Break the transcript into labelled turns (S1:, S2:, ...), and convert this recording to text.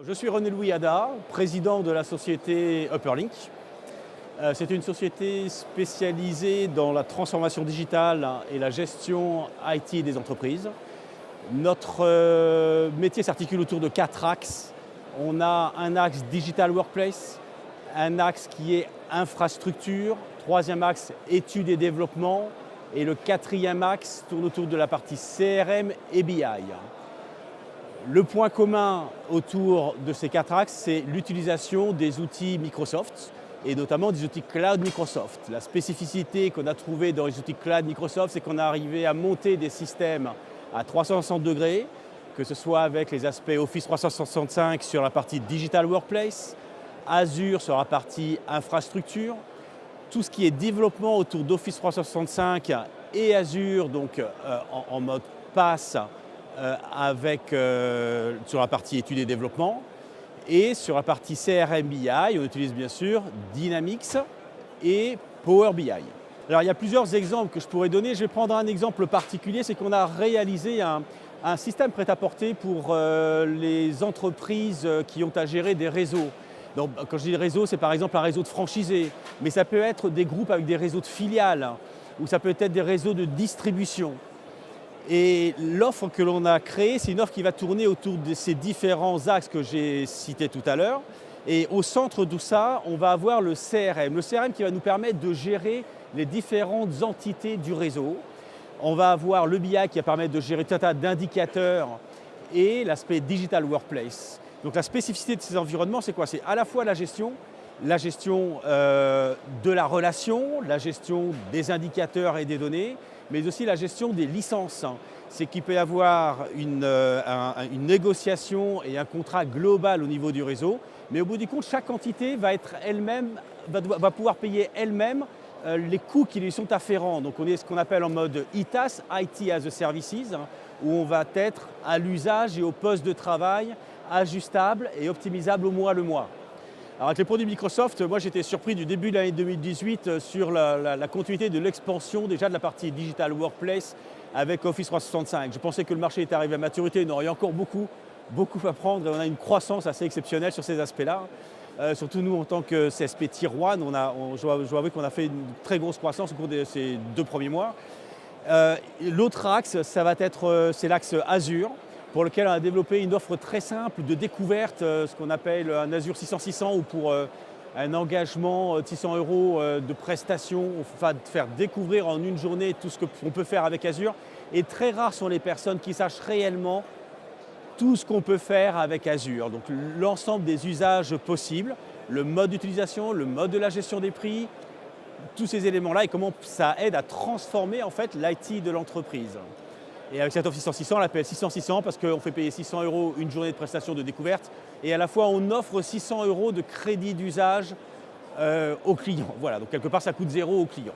S1: Je suis René-Louis Hada, président de la société Upperlink. C'est une société spécialisée dans la transformation digitale et la gestion IT des entreprises. Notre métier s'articule autour de 4 axes. On a un axe Digital Workplace, un axe qui est infrastructure, troisième axe études et développement, et le quatrième axe tourne autour de la partie CRM et BI. Le point commun autour de ces 4 axes, c'est l'utilisation des outils Microsoft et notamment des outils cloud Microsoft. La spécificité qu'on a trouvée dans les outils cloud Microsoft, c'est qu'on a arrivé à monter des systèmes à 360 degrés, que ce soit avec les aspects Office 365 sur la partie Digital Workplace, Azure sur la partie infrastructure, tout ce qui est développement autour d'Office 365 et Azure, donc en mode PaaS, sur la partie études et développement, et sur la partie CRM BI, on utilise bien sûr Dynamics et Power BI. Alors il y a plusieurs exemples que je pourrais donner. Je vais prendre un exemple particulier, c'est qu'on a réalisé un système prêt-à-porter pour les entreprises qui ont à gérer des réseaux. Donc, quand je dis réseau, c'est par exemple un réseau de franchisés, mais ça peut être des groupes avec des réseaux de filiales, ou ça peut être des réseaux de distribution. Et l'offre que l'on a créée, c'est une offre qui va tourner autour de ces différents axes que j'ai cités tout à l'heure. Et au centre de tout ça, on va avoir le CRM. Le CRM qui va nous permettre de gérer les différentes entités du réseau. On va avoir le BI qui va permettre de gérer tout un tas d'indicateurs et l'aspect Digital Workplace. Donc la spécificité de ces environnements, c'est quoi? C'est à la fois la gestion de la relation, la gestion des indicateurs et des données, mais aussi la gestion des licences. C'est qu'il peut y avoir une négociation et un contrat global au niveau du réseau, mais au bout du compte, chaque entité va va pouvoir payer elle-même les coûts qui lui sont afférents. Donc on est ce qu'on appelle en mode ITaaS, IT as a Services, où on va être à l'usage et au poste de travail ajustable et optimisable au mois le mois. Alors avec les produits Microsoft, moi j'étais surpris du début de l'année 2018 sur la continuité de l'expansion déjà de la partie Digital Workplace avec Office 365. Je pensais que le marché était arrivé à maturité, il y a encore beaucoup à prendre et on a une croissance assez exceptionnelle sur ces aspects-là. Surtout nous en tant que CSP Tier 1, je dois avouer qu'on a fait une très grosse croissance au cours de ces 2 premiers mois. L'autre axe, c'est l'axe Azure, pour lequel on a développé une offre très simple de découverte, ce qu'on appelle un Azure 600-600 ou pour un engagement de 600 € de prestation, enfin de faire découvrir en une journée tout ce qu'on peut faire avec Azure. Et très rares sont les personnes qui sachent réellement tout ce qu'on peut faire avec Azure. Donc l'ensemble des usages possibles, le mode d'utilisation, le mode de la gestion des prix, tous ces éléments-là et comment ça aide à transformer en fait l'IT de l'entreprise. Et avec cette offre 600-600, on l'appelle 600-600 parce qu'on fait payer 600 € une journée de prestation de découverte et à la fois on offre 600 € de crédit d'usage aux clients. Voilà, donc quelque part ça coûte 0 aux clients.